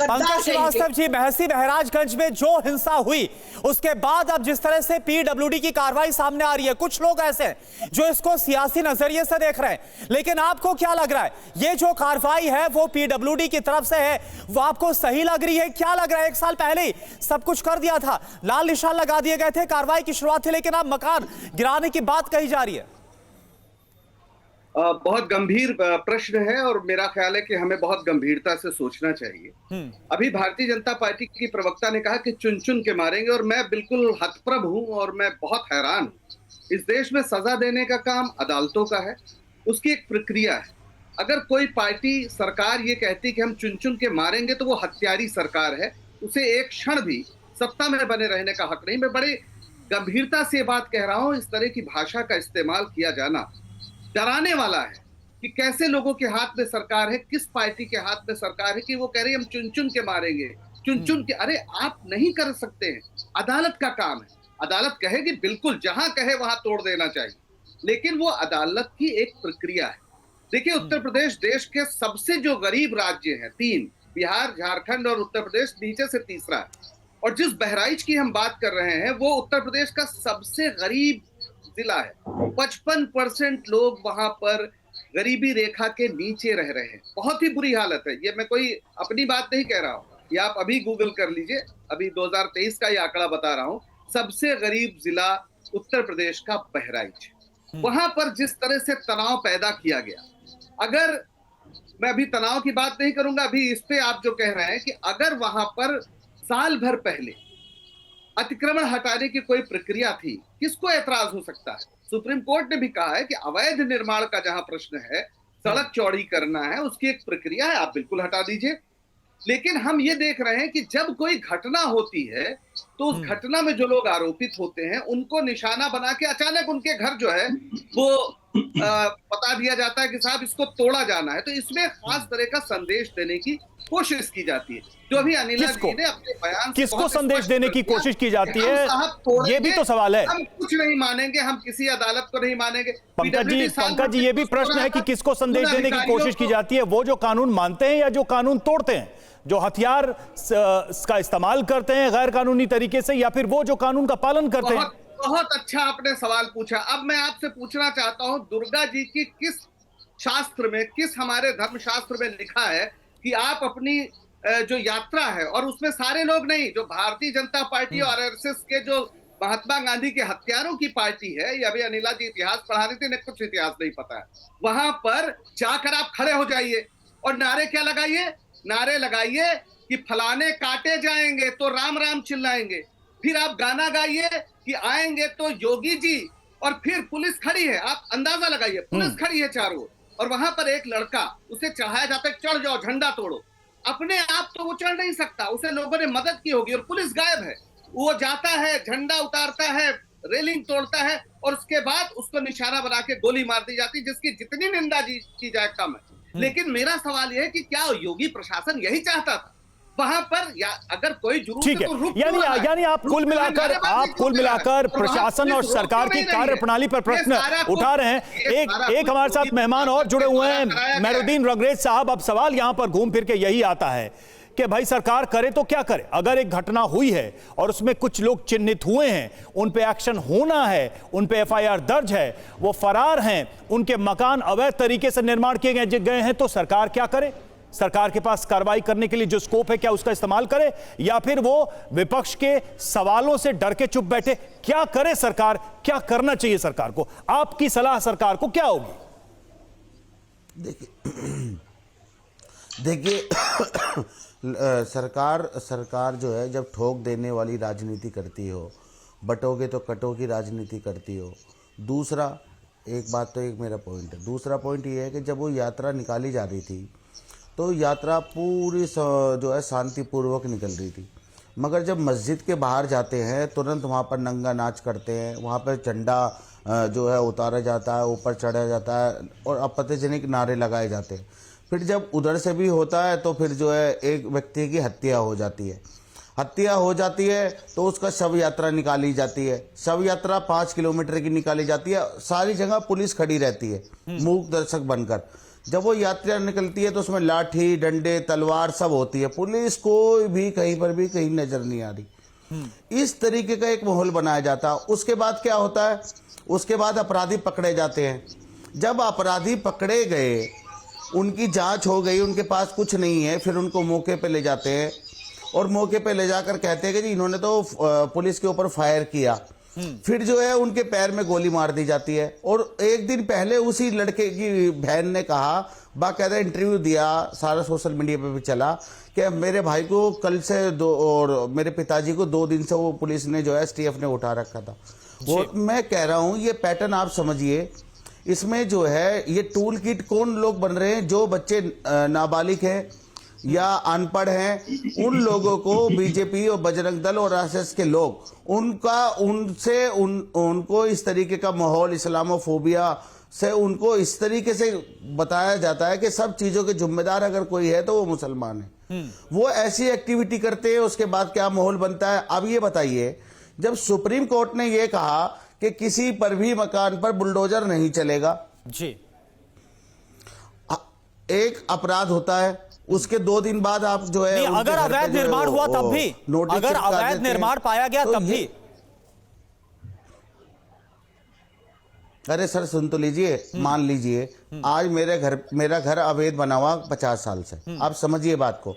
पंकज श्रीवास्तव जी, महसी महराजगंज में जो हिंसा हुई उसके बाद अब जिस तरह से पीडब्ल्यूडी की कार्रवाई सामने आ रही है, कुछ लोग ऐसे हैं जो इसको सियासी नजरिए से देख रहे हैं, लेकिन आपको क्या लग रहा है, ये जो कार्रवाई है वो पीडब्ल्यूडी की तरफ से है, वो आपको सही लग रही है? क्या लग रहा है, एक साल पहले ही सब कुछ कर दिया था, लाल निशान लगा दिए गए थे, कार्रवाई की शुरुआत थी, लेकिन अब मकान गिराने की बात कही जा रही है? बहुत गंभीर प्रश्न है और मेरा ख्याल है कि हमें बहुत गंभीरता से सोचना चाहिए। अभी भारतीय जनता पार्टी की प्रवक्ता ने कहा कि चुन चुन के मारेंगे, और मैं बिल्कुल हतप्रभ हूं और मैं बहुत हैरान हूं। इस देश में सजा देने का काम अदालतों का है, उसकी एक प्रक्रिया है। अगर कोई पार्टी सरकार ये कहती कि हम चुन चुन के मारेंगे तो वो हत्यारी सरकार है, उसे एक क्षण भी सत्ता में बने रहने का हक नहीं। मैं बड़े गंभीरता से बात कह रहा हूं। इस तरह की भाषा का इस्तेमाल किया जाना डराने वाला है कि कैसे लोगों के हाथ में सरकार है, किस पार्टी के हाथ में सरकार है कि वो कह रही है हम चुन चुन के मारेंगे, चुन चुन के। अरे आप नहीं कर सकते हैं, अदालत का काम है। अदालत कहेगी बिल्कुल, जहां कहे वहां तोड़ देना चाहिए, लेकिन वो अदालत की एक प्रक्रिया है। देखिए, उत्तर प्रदेश देश के सबसे जो गरीब राज्य हैं, 3, बिहार, झारखंड और उत्तर प्रदेश नीचे से तीसरा है। और जिस बहराइच की हम बात कर रहे हैं वो उत्तर प्रदेश का सबसे गरीब जिला है। 55% लोग वहां पर गरीबी रेखा के नीचे रह रहे हैं। बहुत ही बुरी हालत है। ये मैं कोई अपनी बात नहीं कह रहा हूं, ये आप अभी गूगल कर लीजिए, अभी 2023 का ये आंकड़ा बता रहा हूं। सबसे गरीब जिला उत्तर प्रदेश का बहराइच। वहां पर जिस तरह से तनाव पैदा किया गया, अगर मैं अभी तनाव की बात नहीं करूंगा, अभी इस पे आप जो कह रहे हैं कि अगर वहां पर साल भर पहले अतिक्रमण हटाने की कोई प्रक्रिया थी, किसको ऐतराज हो सकता है? सुप्रीम कोर्ट ने भी कहा है कि अवैध निर्माण का जहां प्रश्न है, सड़क चौड़ी करना है, उसकी एक प्रक्रिया है, आप बिल्कुल हटा दीजिए। लेकिन हम ये देख रहे हैं कि जब कोई घटना होती है तो उस घटना में जो लोग आरोपित होते हैं उनको निशाना बना के अचानक उनके घर जो है वो बता दिया जाता है कि साहब इसको तोड़ा जाना है। तो इसमें खास तरह का संदेश देने की कोशिश की जाती है, जो अभी अनिला जी ने अपने बयान से किसको संदेश देने की कोशिश की जाती है, ये भी तो सवाल है। हम कुछ नहीं मानेंगे, हम किसी अदालत को नहीं मानेंगे। पंकज जी, ये भी प्रश्न है कि किसको संदेश देने की कोशिश की जाती है, वो जो कानून मानते हैं या जो कानून तोड़ते हैं, जो हथियार का इस्तेमाल करते हैं गैर कानूनी तरीके से, या फिर वो जो कानून का पालन करते हैं? बहुत अच्छा आपने सवाल पूछा। अब मैं आपसे पूछना चाहता हूं, दुर्गा जी की किस शास्त्र में, किस हमारे धर्मशास्त्र में लिखा है कि आप अपनी जो यात्रा है, और उसमें सारे लोग नहीं, जो भारतीय जनता पार्टी और आरएसएस के जो महात्मा गांधी के हत्यारों की पार्टी है, या भी अनिला जी इतिहास पढ़ा रही थी, कुछ इतिहास नहीं पता है, वहां पर जाकर आप खड़े हो जाइए और नारे क्या लगाइए? नारे लगाइए कि फलाने काटे जाएंगे तो राम राम चिल्लाएंगे। फिर आप गाना गाइए कि आएंगे तो योगी जी, और फिर पुलिस खड़ी है, आप अंदाजा लगाइए, पुलिस खड़ी है चारों, और वहां पर एक लड़का, उसे चढ़ाया जाता है, चढ़ जाओ झंडा तोड़ो। अपने आप तो वो चढ़ नहीं सकता, उसे लोगों ने मदद की होगी, और पुलिस गायब है। वो जाता है, झंडा उतारता है, रेलिंग तोड़ता है, और उसके बाद उसको निशाना बना के गोली मार दी जाती है, जिसकी जितनी निंदा की जाए कम है। लेकिन मेरा सवाल यह है कि क्या योगी प्रशासन यही चाहता था? वहां पर या अगर कोई जुर्म है तो रुक, यानी आप कुल मिलाकर प्रशासन और सरकार की कार्यप्रणाली पर प्रश्न उठा रहे हैं। एक हमारे साथ मेहमान और जुड़े हुए हैं, मेहरुद्दीन रंगरेज साहब। अब सवाल यहां पर घूम फिर के यही आता है कि भाई सरकार करे तो क्या करे? अगर एक घटना हुई है और उसमें कुछ लोग चिन्हित हुए हैं, उन पे एक्शन होना है, उन पे एफआईआर दर्ज है, वो फरार हैं, उनके मकान अवैध तरीके से निर्माण किए गए हैं, तो सरकार क्या करे? सरकार के पास कार्रवाई करने के लिए जो स्कोप है, क्या उसका इस्तेमाल करे, या फिर वो विपक्ष के सवालों से डर के चुप बैठे? क्या करे सरकार? क्या करना चाहिए सरकार को? आपकी सलाह सरकार को क्या होगी? देखिए सरकार जो है, जब ठोक देने वाली राजनीति करती हो, बटोगे तो कटोगे राजनीति करती हो। दूसरा एक बात तो एक मेरा पॉइंट है, दूसरा पॉइंट ये है कि जब वो यात्रा निकाली जा रही थी तो यात्रा पूरी जो है शांतिपूर्वक निकल रही थी, मगर जब मस्जिद के बाहर जाते हैं तुरंत वहाँ पर नंगा नाच करते हैं, वहाँ पर झंडा जो है उतारा जाता है, ऊपर चढ़ाया जाता है और आपत्तिजनक नारे लगाए जाते हैं। फिर जब उधर से भी होता है तो फिर जो है एक व्यक्ति की हत्या हो जाती है, तो उसका शव यात्रा निकाली जाती है। शव यात्रा 5 किलोमीटर की निकाली जाती है, सारी जगह पुलिस खड़ी रहती है मूक दर्शक बनकर। जब वो यात्रा निकलती है तो उसमें लाठी डंडे तलवार सब होती है, पुलिस कोई भी कहीं पर भी कहीं नजर नहीं आ रही। इस तरीके का एक माहौल बनाया जाता है। उसके बाद क्या होता है, उसके बाद अपराधी पकड़े जाते हैं। जब अपराधी पकड़े गए, उनकी जांच हो गई, उनके पास कुछ नहीं है, फिर उनको मौके पे ले जाते हैं और मौके पे ले जाकर कहते हैं कि जी इन्होंने तो पुलिस के ऊपर फायर किया। फिर जो है उनके पैर में गोली मार दी जाती है। और एक दिन पहले उसी लड़के की बहन ने कहा, बाकायदा इंटरव्यू दिया, सारा सोशल मीडिया पे भी चला, कि मेरे भाई को कल से और मेरे पिताजी को 2 दिन से वो पुलिस ने जो है STF ने उठा रखा था। वो मैं कह रहा हूँ ये पैटर्न आप समझिए, इसमें जो है ये टूल किट कौन लोग बन रहे हैं, जो बच्चे नाबालिग हैं या अनपढ़ हैं, उन लोगों को बीजेपी और बजरंग दल और RSS के लोग उनको इस तरीके का माहौल, इस्लामोफोबिया से उनको इस तरीके से बताया जाता है कि सब चीजों के जिम्मेदार अगर कोई है तो वो मुसलमान है। वो ऐसी एक्टिविटी करते हैं, उसके बाद क्या माहौल बनता है। अब ये बताइए, जब सुप्रीम कोर्ट ने ये कहा कि किसी पर भी मकान पर बुलडोजर नहीं चलेगा जी, एक अपराध होता है, उसके 2 दिन बाद आप जो है अगर अवैध निर्माण हुआ तब भी, अगर अवैध निर्माण पाया गया तब भी। अरे सर सुन तो लीजिए, मान लीजिए आज मेरा घर अवैध बना हुआ 50 साल से, आप समझिए बात को,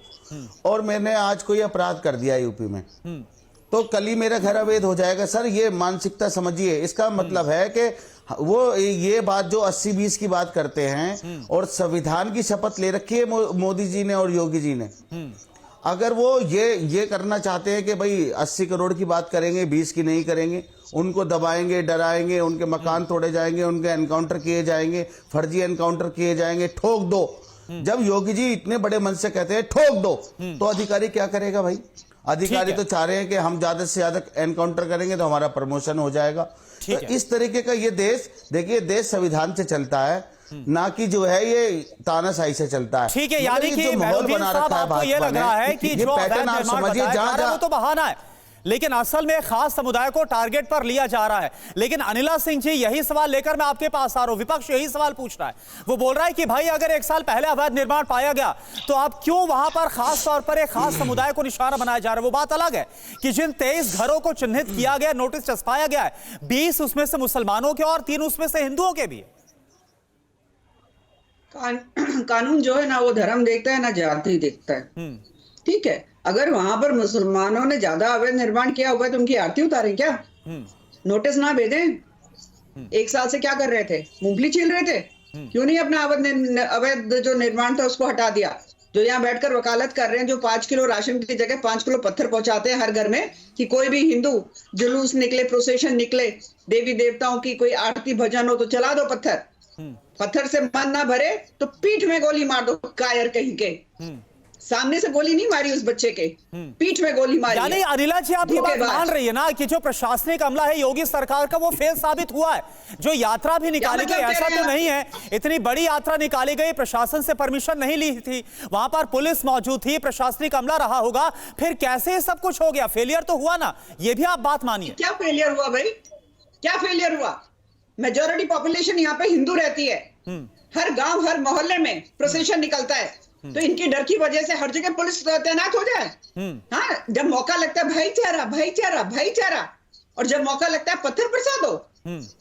और मैंने आज कोई अपराध कर दिया यूपी में, तो कल ही मेरा घर अवैध हो जाएगा। सर ये मानसिकता समझिए। इसका मतलब है कि वो ये बात जो 80-20 की बात करते हैं और संविधान की शपथ ले रखी है मोदी जी ने और योगी जी ने, अगर वो ये करना चाहते हैं कि भाई 80 करोड़ की बात करेंगे, 20 की नहीं करेंगे, उनको दबाएंगे, डराएंगे, उनके मकान तोड़े जाएंगे, उनके एनकाउंटर किए जाएंगे, फर्जी एनकाउंटर किए जाएंगे, ठोक दो। जब योगी जी इतने बड़े मन से कहते हैं ठोक दो, तो अधिकारी क्या करेगा भाई? अधिकारी तो चाह रहे हैं कि हम ज्यादा से ज्यादा एनकाउंटर करेंगे तो हमारा प्रमोशन हो जाएगा। तो इस तरीके का ये देश, देखिए देश संविधान से चलता है, ना कि जो है ये तानाशाही से चलता है। ठीक है, यानी कि माहौल बना रखा है भाजपा ने, ये लग रहा है कि जो पैटर्न आप समझिए, जहां तो बहाना है, लेकिन असल में खास समुदाय को टारगेट पर लिया जा रहा है। लेकिन अनिला सिंह जी, यही सवाल लेकर मैं आपके पास आ रहा हूं। विपक्ष यही सवाल पूछ रहा है, वो बोल रहा है कि भाई अगर 1 साल पहले अवैध निर्माण पाया गया तो आप क्यों वहां पर खास तौर पर एक खास समुदाय को निशाना बनाया जा रहा है। वो बात अलग है कि जिन 23 घरों को चिन्हित किया गया, नोटिस चस्पाया गया है, 20 उसमें से मुसलमानों के और 3 उसमें से हिंदुओं के भी। कानून जो है ना वो धर्म देखता है ना जाति देखता है। ठीक है, अगर वहां पर मुसलमानों ने ज्यादा अवैध निर्माण किया हुआ है तो उनकी आरती उतारें क्या? नोटिस ना भेजें? 1 साल से क्या कर रहे थे? मूंगफली छील रहे थे? क्यों नहीं अपना अवैध जो निर्माण था उसको हटा दिया? जो यहाँ बैठकर वकालत कर रहे हैं, जो 5 किलो राशन की जगह 5 किलो पत्थर पहुंचाते हैं हर घर में, कि कोई भी हिंदू जुलूस निकले, प्रोसेशन निकले, देवी देवताओं की कोई आरती भजन हो तो चला दो पत्थर। पत्थर से मन ना भरे तो पीठ में गोली मार दो, कायर कहीं के। सामने से गोली नहीं मारी उस बच्चे के, पीठ में गोली मारी। यानी अनिला जी, आप ये बात मान रही है ना कि जो प्रशासनिक अमला है योगी सरकार का, वो फेल साबित हुआ है। जो यात्रा भी निकाली गई, ऐसा तो नहीं है इतनी बड़ी यात्रा निकाली गई, प्रशासन से परमिशन नहीं ली थी, वहां पर पुलिस मौजूद थी, प्रशासनिक अमला रहा होगा, फिर कैसे सब कुछ हो गया? फेलियर तो हुआ ना, ये भी आप बात मानिए। क्या फेलियर हुआ भाई? क्या फेलियर हुआ? मेजॉरिटी पॉपुलेशन यहाँ पे हिंदू रहती है, हर गांव हर मोहल्ले में प्रोसेशन निकलता है, तो इनकी डर की वजह से हर जगह पुलिस तैनात हो जाए। हाँ, जब मौका लगता है भाईचारा भाईचारा भाईचारा, और जब मौका लगता है पत्थर बरसा दो,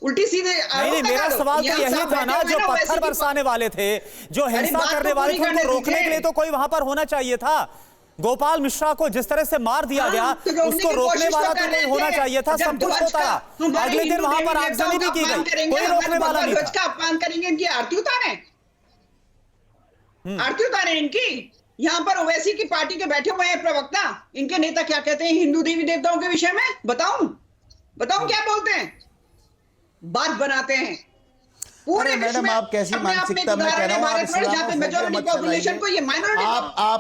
उल्टी सीधे। नहीं, मेरा सवाल तो यही था ना, जो पत्थर बरसाने वाले थे, जो हिंसा करने वाले थे, उनको रोकने के लिए तो कोई वहां पर होना चाहिए था। गोपाल मिश्रा को जिस तरह से मार दिया गया, उसको रोकने वाला तो कोई होना चाहिए था। सब कुछ होता रहा, अगले दिन वहां पर आगजनी भी की गई, कोई रोकने वाला नहीं था। अपमान करेंगे, इनकी आरती उतारे, आरती उतारे इनकी। यहाँ पर ओवैसी की पार्टी के बैठे हुए हैं प्रवक्ता, इनके नेता क्या कहते हैं हिंदू देवी देवताओं के विषय में? बताऊं क्या बोलते हैं? बात बनाते हैं। पूरे मैडम आप कैसी मानसिकता में कह रहे हो? मेजॉरिटी पॉपुलेशन को ये माइनॉरिटी,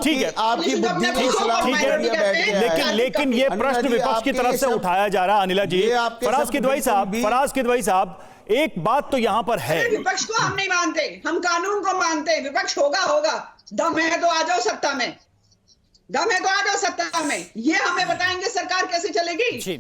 ठीक है, आपकी बुद्धि को इस्लाम लेकिन ये प्रश्न विपक्ष की तरफ से उठाया जा रहा है। अनिला जी, फराज किदवई साहब, एक बात तो यहां पर है, विपक्ष को हम नहीं मानते, हम कानून को मानते हैं। विपक्ष होगा, दम है तो आ जाओ सत्ता में, दम है तो आ जाओ सत्ता में। ये हमें बताएंगे सरकार कैसे चलेगी।